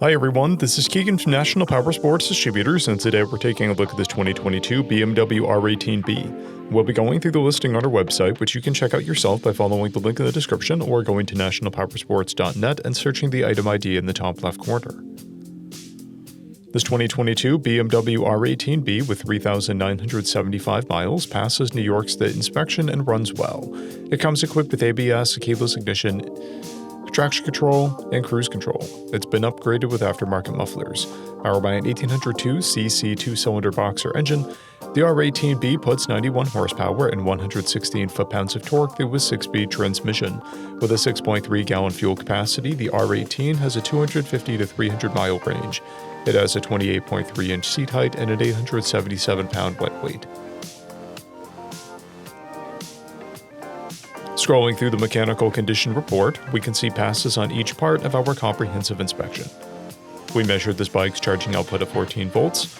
Hi everyone, this is Keegan from National Powersports Distributors, and today we're taking a look at this 2022 BMW R18B. We'll be going through the listing on our website, which you can check out yourself by following the link in the description or going to nationalpowersports.net and searching the item ID in the top left corner. This 2022 BMW R18B with 3,975 miles passes New York State inspection and runs well. It comes equipped with ABS, keyless ignition, traction control, and cruise control. It's been upgraded with aftermarket mufflers. Powered by an 1802cc two-cylinder boxer engine, the R18B puts 91 horsepower and 116 foot-pounds of torque through a 6-speed transmission. With a 6.3-gallon fuel capacity, the R18 has a 250 to 300-mile range. It has a 28.3-inch seat height and an 877-pound wet weight. Scrolling through the mechanical condition report, we can see passes on each part of our comprehensive inspection. We measured this bike's charging output at 14 volts,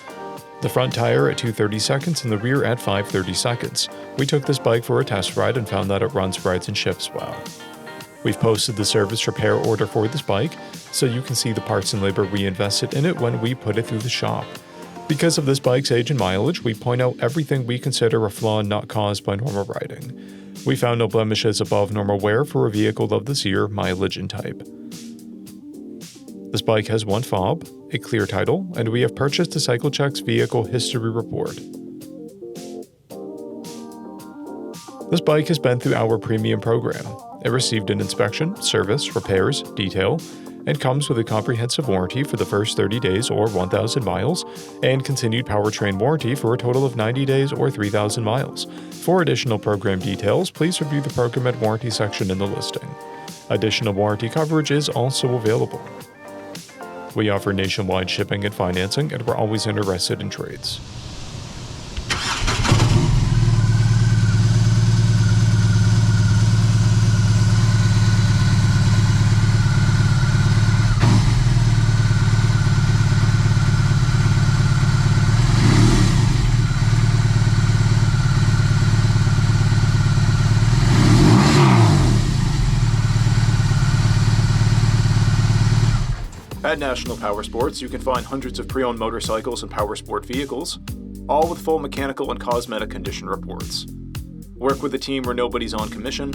the front tire at 230 seconds and the rear at 530 seconds. We took this bike for a test ride and found that it runs, rides, and shifts well. We've posted the service repair order for this bike, so you can see the parts and labor we invested in it when we put it through the shop. Because of this bike's age and mileage, we point out everything we consider a flaw not caused by normal riding. We found no blemishes above normal wear for a vehicle of this year, mileage, and type. This bike has one fob, a clear title, and we have purchased a CycleCheck's vehicle history report. This bike has been through our premium program. It received an inspection, service, repairs, detail, and comes with a comprehensive warranty for the first 30 days or 1,000 miles, and continued powertrain warranty for a total of 90 days or 3,000 miles. For additional program details, please review the program and warranty section in the listing. Additional warranty coverage is also available. We offer nationwide shipping and financing, and we're always interested in trades. At National Powersports, you can find hundreds of pre-owned motorcycles and powersport vehicles, all with full mechanical and cosmetic condition reports. Work with a team where nobody's on commission,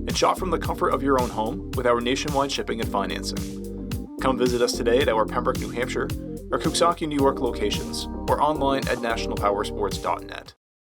and shop from the comfort of your own home with our nationwide shipping and financing. Come visit us today at our Pembroke, New Hampshire, or Coxsackie, New York locations, or online at nationalpowersports.net.